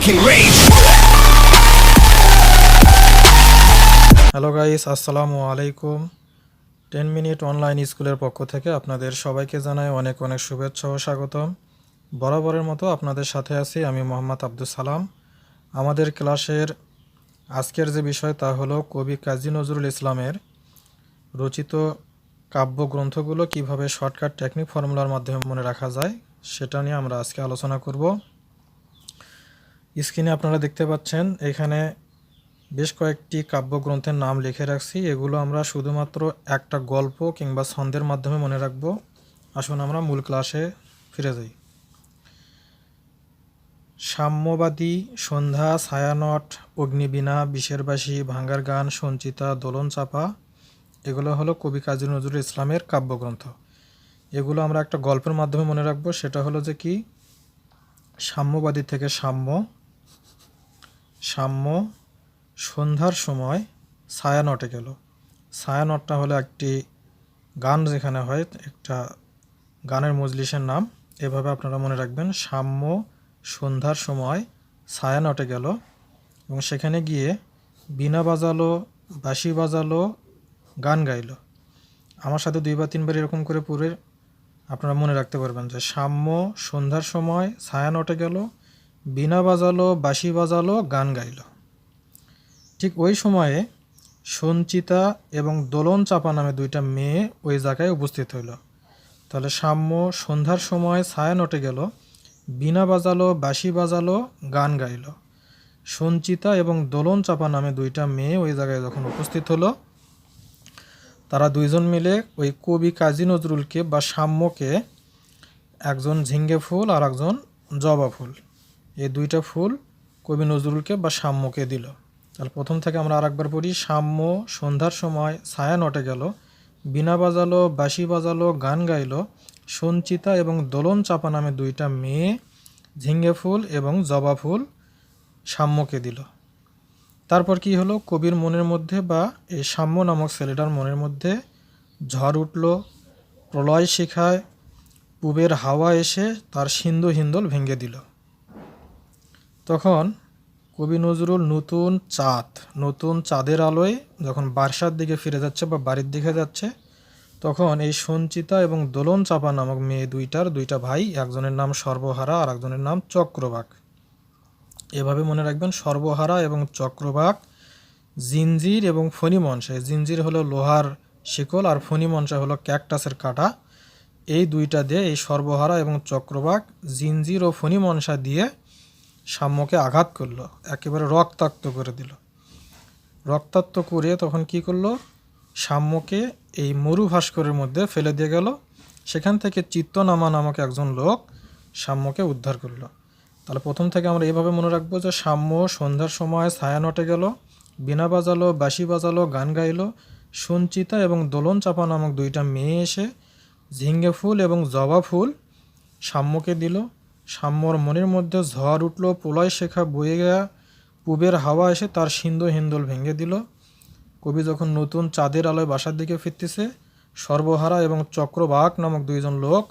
can rage. Hello guys, আসসালামু আলাইকুম। 10 minute online স্কুলের পক্ষ থেকে আপনাদের সবাইকে জানাই অনেক অনেক শুভেচ্ছা ও স্বাগতম। বরাবরের মতো আপনাদের সাথে আছি আমি মোহাম্মদ আব্দুল সালাম। আমাদের ক্লাসের আজকের যে বিষয় তা হলো কবি কাজী নজরুল ইসলামের রচিত কাব্যগ্রন্থগুলো কিভাবে শর্টকাট টেকনিক ফর্মুলার মাধ্যমে মনে রাখা যায় সেটা নিয়ে আমরা আজকে আলোচনা করব। স্ক্রিনে আপনারা দেখতে পাচ্ছেন এখানে বেশ কয়েকটি কাব্যগ্রন্থের নাম লিখে রাখছি। এগুলো আমরা শুধুমাত্র একটা গল্প কিংবা ছন্দের মাধ্যমে মনে রাখব। আসুন আমরা মূল ক্লাসে ফিরে যাই। সাম্যবাদী, সন্ধ্যা, ছায়ানট, অগ্নিবীণা, বিষেরবাসী, ভাঙ্গার গান, সঞ্চিতা, দোলন চাপা এগুলো হলো কবি কাজী নজরুল ইসলামের কাব্যগ্রন্থ। এগুলো আমরা একটা গল্পের মাধ্যমে মনে রাখব। সেটা হলো যে কি, সাম্যবাদী থেকে সাম্য, সন্ধ্যার সময় ছায়ানটে গেল। ছায়ানটটা হলো একটি গান যেখানে হয়, একটা গানের মজলিসের নাম। এভাবে আপনারা মনে রাখবেন, সাম্য সন্ধ্যার সময় ছায়ানটে গেল এবং সেখানে গিয়ে বীণা বাজালো, বাঁশি বাজালো, গান গাইল। আমার সাথে 2 বা 3 বার এরকম করে পড়ে আপনারা মনে রাখতে পারবেন যে সাম্য সন্ধ্যার সময় ছায়ানটে গেল, বীণা বাজালো, বাঁশি বাজালো, গান গাইল। ঠিক ওই সময়ে সঞ্চিতা এবং দোলন চাপা নামে 2টা মেয়ে ওই জায়গায় উপস্থিত হইল। তাহলে সাম্য সন্ধ্যার সময় ছায়ানটে গেল, বীণা বাজালো, বাঁশি বাজালো, গান গাইল। সঞ্চিতা এবং দোলন চাপা নামে 2টা মেয়ে ওই জায়গায় যখন উপস্থিত হলো, তারা 2জন মিলে ওই কবি কাজী নজরুলকে বা সাম্যকে একজন ঝিঙ্গে ফুল আর একজন জবা ফুল, এই 2টা ফুল কবি নজরুলকে বা সাম্যকে দিল। তাহলে প্রথম থেকে আমরা আরেকবার পড়ি। সাম্য সন্ধ্যার সময় ছায়ানটে গেল, বীণা বাজালো, বাঁশি বাজালো, গান গাইল। সঞ্চিতা এবং দোলন চাপা নামে 2টা মেয়ে ঝিঙ্গে ফুল এবং জবা ফুল সাম্যকে দিল। তারপর কি হলো, কবির মনের মধ্যে বা এই সাম্য নামক ছেলেটার মনের মধ্যে ঝড় উঠল, প্রলয় শিখায় পূবের হাওয়া এসে তার সিন্ধু হিন্দোল ভেঙে দিল। তখন কবি নজরুল নতুন চাঁদের আলোয় যখন বার্সার দিকে ফিরে যাচ্ছে বা বাড়ির দিকে যাচ্ছে, তখন এই সঞ্চিতা এবং দোলন চাপা নামক মেয়ে 2টা ভাই, একজনের নাম সর্বহারা আর একজনের নাম চক্রবাক। এভাবে মনে রাখবেন, সর্বহারা এবং চক্রবাক জিঞ্জির এবং ফণিমনসা। জিঞ্জির হলো লোহার শিকল আর ফণিমনসা হলো ক্যাকটাসের কাঁটা। এই 2টা দিয়ে এই সর্বহারা এবং চক্রবাক জিঞ্জির ও ফণিমনসা দিয়ে সাম্যকে আঘাত করলো, একেবারে রক্তাক্ত করে দিল। রক্তাক্ত করে তখন কি করলো, সাম্যকে এই মরু ভাস্করের মধ্যে ফেলে দিয়ে গেল। সেখান থেকে চিত্তনামা নামক একজন লোক সাম্যকে উদ্ধার করলো। তাহলে প্রথম থেকে আমরা এইভাবে মনে রাখবো যে সাম্য সন্ধ্যার সময় ছায়ানটে গেল, বীণা বাজালো, বাঁশি বাজালো, গান গাইল। সঞ্চিতা এবং দোলন চাপা নামক 2টা মেয়ে এসে ঝিঙ্গে ফুল এবং জবা ফুল সাম্যকে দিল। সাম্যর মনের মধ্যে ঝড় উঠল, প্রলয় শেখা বয়ে গেয়া পূবের হাওয়া এসে তার সিন্ধু হিন্দোল ভেঙে দিল। কবি যখন নতুন চাঁদের আলোয় বাসার দিকে ফিরতেছে, সর্বহারা এবং চক্রবাক নামক 2জন লোক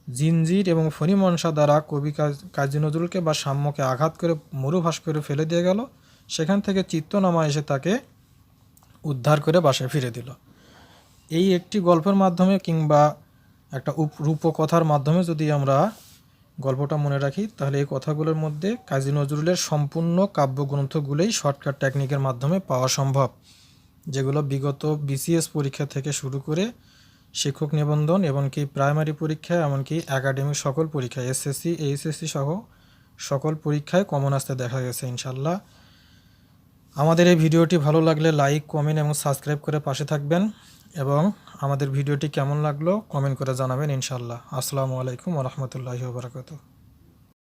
জিঞ্জির এবং ফণিমনসা দ্বারা কবি কাজী নজরুলকে বা সাম্যকে আঘাত করে মরুভাস করে ফেলে দিয়ে গেল। সেখান থেকে চিত্তনামা এসে তাকে উদ্ধার করে বাসায় ফিরে দিল। এই একটি গল্পের মাধ্যমে কিংবা একটা রূপকথার মাধ্যমে যদি আমরা গল্পটা মনে রাখি, তাহলে এই কথাগুলোর মধ্যে কাজী নজরুলের সম্পূর্ণ কাব্যগ্রন্থগুলোই শর্টকাট টেকনিকের মাধ্যমে পাওয়া সম্ভব, যেগুলো বিগত BCS পরীক্ষা থেকে শুরু করে শিক্ষক নিবন্ধন, এমনকি প্রাইমারি পরীক্ষায়, এমনকি একাডেমিক সকল পরীক্ষায় SSC HSC সহ সকল পরীক্ষায় কমন আসতে দেখা গেছে ইনশাল্লাহ। আমাদের এই ভিডিওটি ভালো লাগলে লাইক, কমেন্ট এবং সাবস্ক্রাইব করে পাশে থাকবেন এবং আমাদের ভিডিওটি কেমন লাগলো কমেন্ট করে জানাবেন ইনশাল্লাহ। আসসালামু আলাইকুম ওয়া রাহমাতুল্লাহি ওয়া বারাকাতুহু।